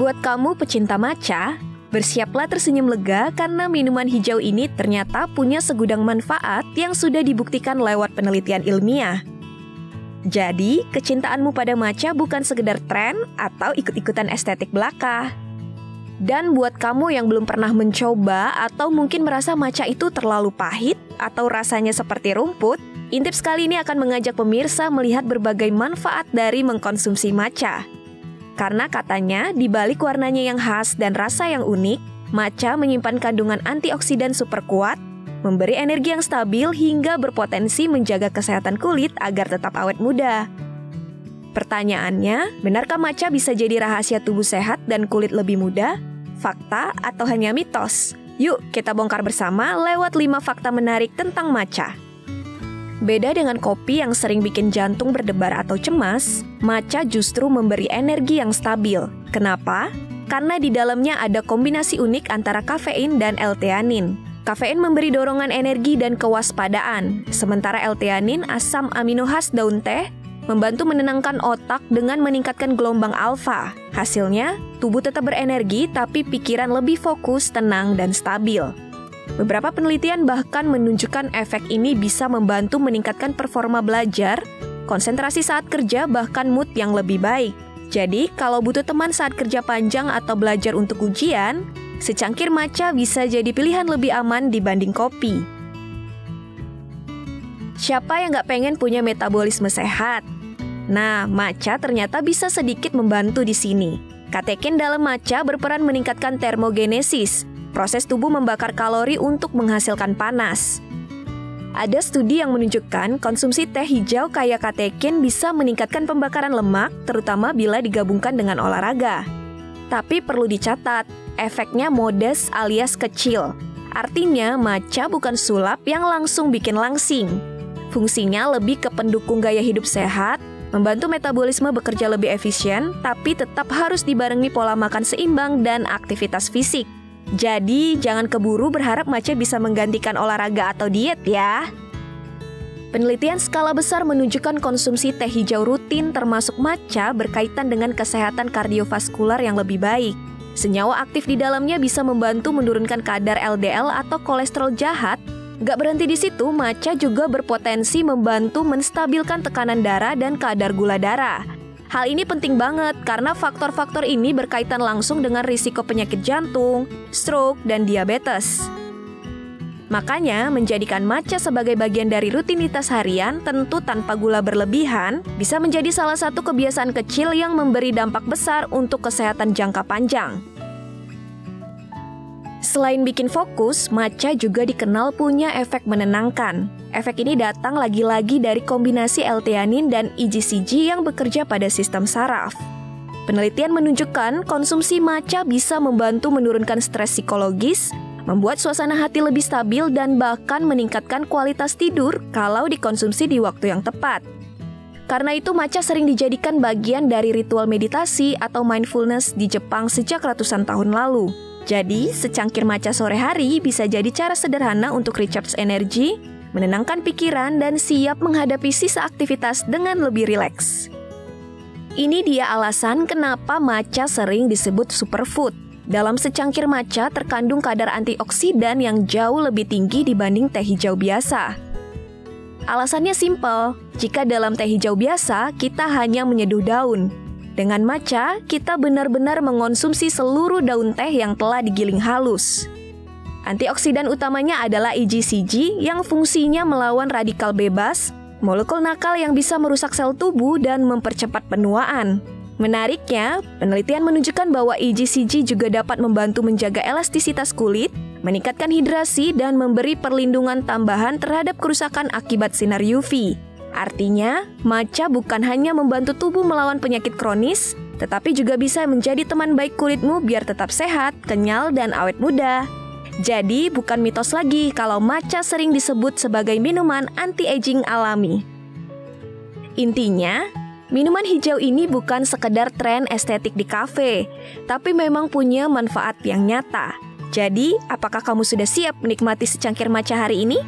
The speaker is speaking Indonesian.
Buat kamu pecinta matcha, bersiaplah tersenyum lega karena minuman hijau ini ternyata punya segudang manfaat yang sudah dibuktikan lewat penelitian ilmiah. Jadi, kecintaanmu pada matcha bukan sekedar tren atau ikut-ikutan estetik belaka. Dan buat kamu yang belum pernah mencoba atau mungkin merasa matcha itu terlalu pahit atau rasanya seperti rumput, Intips kali ini akan mengajak pemirsa melihat berbagai manfaat dari mengkonsumsi matcha. Karena katanya, di balik warnanya yang khas dan rasa yang unik, matcha menyimpan kandungan antioksidan super kuat, memberi energi yang stabil hingga berpotensi menjaga kesehatan kulit agar tetap awet muda. Pertanyaannya, benarkah matcha bisa jadi rahasia tubuh sehat dan kulit lebih muda? Fakta atau hanya mitos? Yuk kita bongkar bersama lewat 5 fakta menarik tentang matcha. Beda dengan kopi yang sering bikin jantung berdebar atau cemas, matcha justru memberi energi yang stabil. Kenapa? Karena di dalamnya ada kombinasi unik antara kafein dan L-theanin. Kafein memberi dorongan energi dan kewaspadaan, sementara L-theanin, asam amino khas daun teh, membantu menenangkan otak dengan meningkatkan gelombang alfa. Hasilnya, tubuh tetap berenergi tapi pikiran lebih fokus, tenang, dan stabil. Beberapa penelitian bahkan menunjukkan efek ini bisa membantu meningkatkan performa belajar, konsentrasi saat kerja, bahkan mood yang lebih baik. Jadi, kalau butuh teman saat kerja panjang atau belajar untuk ujian, secangkir matcha bisa jadi pilihan lebih aman dibanding kopi. Siapa yang nggak pengen punya metabolisme sehat? Nah, matcha ternyata bisa sedikit membantu di sini. Katekin dalam matcha berperan meningkatkan termogenesis, proses tubuh membakar kalori untuk menghasilkan panas. Ada studi yang menunjukkan konsumsi teh hijau kaya katekin bisa meningkatkan pembakaran lemak, terutama bila digabungkan dengan olahraga. Tapi perlu dicatat, efeknya modest alias kecil. Artinya, matcha bukan sulap yang langsung bikin langsing. Fungsinya lebih ke pendukung gaya hidup sehat, membantu metabolisme bekerja lebih efisien, tapi tetap harus dibarengi pola makan seimbang dan aktivitas fisik. Jadi, jangan keburu berharap matcha bisa menggantikan olahraga atau diet ya. Penelitian skala besar menunjukkan konsumsi teh hijau rutin termasuk matcha berkaitan dengan kesehatan kardiovaskular yang lebih baik. Senyawa aktif di dalamnya bisa membantu menurunkan kadar LDL atau kolesterol jahat. Gak berhenti di situ, matcha juga berpotensi membantu menstabilkan tekanan darah dan kadar gula darah. Hal ini penting banget karena faktor-faktor ini berkaitan langsung dengan risiko penyakit jantung, stroke, dan diabetes. Makanya, menjadikan matcha sebagai bagian dari rutinitas harian, tentu tanpa gula berlebihan, bisa menjadi salah satu kebiasaan kecil yang memberi dampak besar untuk kesehatan jangka panjang. Selain bikin fokus, matcha juga dikenal punya efek menenangkan. Efek ini datang lagi-lagi dari kombinasi L-theanin dan EGCG yang bekerja pada sistem saraf. Penelitian menunjukkan konsumsi matcha bisa membantu menurunkan stres psikologis, membuat suasana hati lebih stabil, dan bahkan meningkatkan kualitas tidur kalau dikonsumsi di waktu yang tepat. Karena itu, matcha sering dijadikan bagian dari ritual meditasi atau mindfulness di Jepang sejak ratusan tahun lalu. Jadi, secangkir matcha sore hari bisa jadi cara sederhana untuk recharge energi, menenangkan pikiran, dan siap menghadapi sisa aktivitas dengan lebih rileks. Ini dia alasan kenapa matcha sering disebut superfood. Dalam secangkir matcha terkandung kadar antioksidan yang jauh lebih tinggi dibanding teh hijau biasa. Alasannya simpel, jika dalam teh hijau biasa kita hanya menyeduh daun. Dengan matcha, kita benar-benar mengonsumsi seluruh daun teh yang telah digiling halus. Antioksidan utamanya adalah EGCG yang fungsinya melawan radikal bebas, molekul nakal yang bisa merusak sel tubuh dan mempercepat penuaan. Menariknya, penelitian menunjukkan bahwa EGCG juga dapat membantu menjaga elastisitas kulit, meningkatkan hidrasi, dan memberi perlindungan tambahan terhadap kerusakan akibat sinar UV. Artinya, matcha bukan hanya membantu tubuh melawan penyakit kronis, tetapi juga bisa menjadi teman baik kulitmu biar tetap sehat, kenyal, dan awet muda. Jadi, bukan mitos lagi kalau matcha sering disebut sebagai minuman anti-aging alami. Intinya, minuman hijau ini bukan sekedar tren estetik di kafe, tapi memang punya manfaat yang nyata. Jadi, apakah kamu sudah siap menikmati secangkir matcha hari ini?